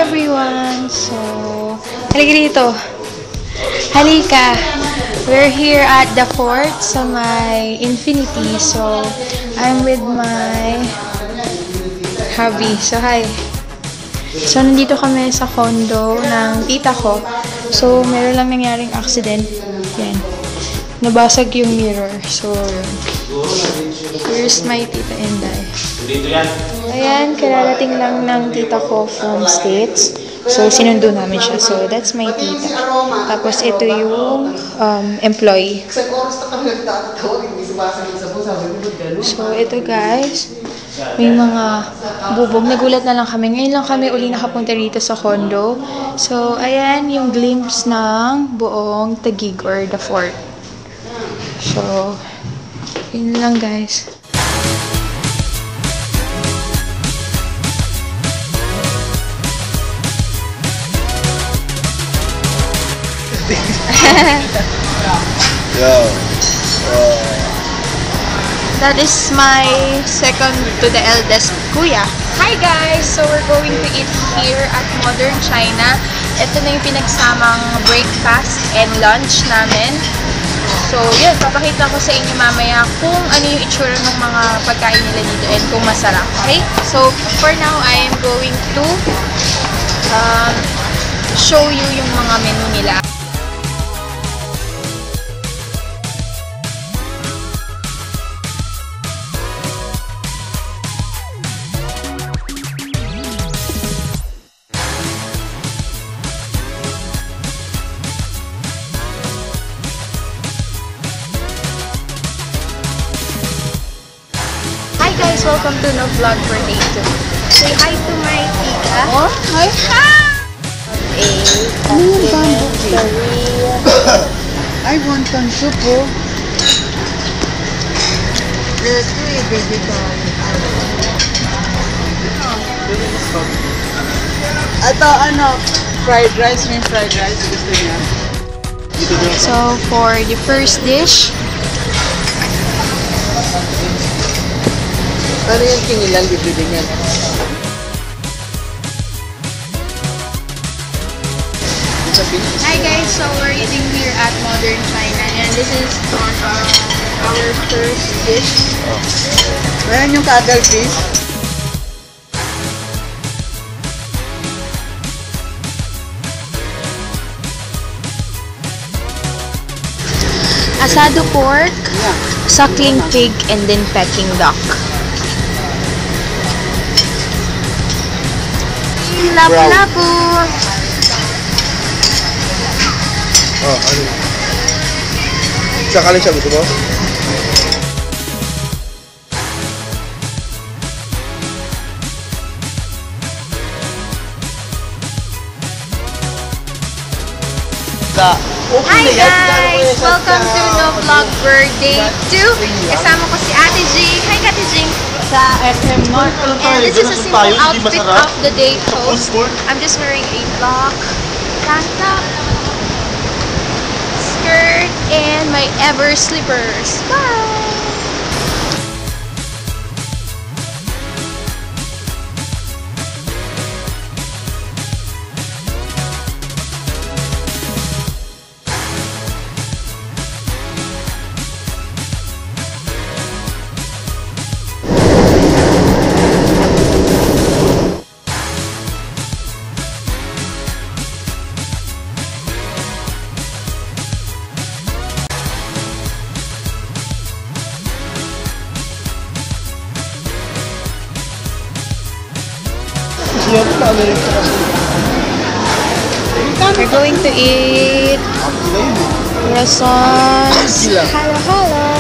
everyone! So, halika dito. Halika. We're here at the fort sa my Infinity. So, I'm with my hubby. So, hi. So, nandito kami sa condo ng tita ko. So, meron lang nangyaring accident. Yan. Nabasag yung mirror. So, here's my tita Inday. Ayan, kararating lang ng tita ko from States. So, sinundo namin siya. So, that's my tita. Tapos, ito yung employee. So, ito guys. May mga bubog. Nagulat na lang kami. Ngayon lang kami uli nakapunta rito sa condo. So, ayan yung glimpse ng buong Taguig or the fort. So, yun lang guys. That is my second to the eldest kuya. Hi guys! So we're going to eat here at Modern China. Ito na yung pinagsamang breakfast and lunch namin. So yun, papakita ko sa inyo mamaya kung ano yung itsura ng mga pagkain nila dito and kung masarap. Okay? So for now, I am going to show you yung mga menu nila. Guys, welcome to No Vlog for Day 2. Say hi to my tita. Oh, hi. I want some soup. Ito ano, fried rice, may fried rice gusto niya. So for the first dish, ano yung kinilang libre niyan? hi guys, so we're eating here at Modern China and this is our first dish. Meron yung cuddle fish. Asado pork, suckling pig, and then Peking duck. Lapu-lapu! Oh, ano? Sakali siya, gusto mo? Hi guys! Welcome to No Vlog for Day 2. Kasama ko si Ate Jing. Hi Ate Jing! Sa SM North. And this is a simple outfit of the day post. I'm just wearing a black tank top, skirt, and my Ever slippers. Bye! We're going to eat croissants. Hello, hello.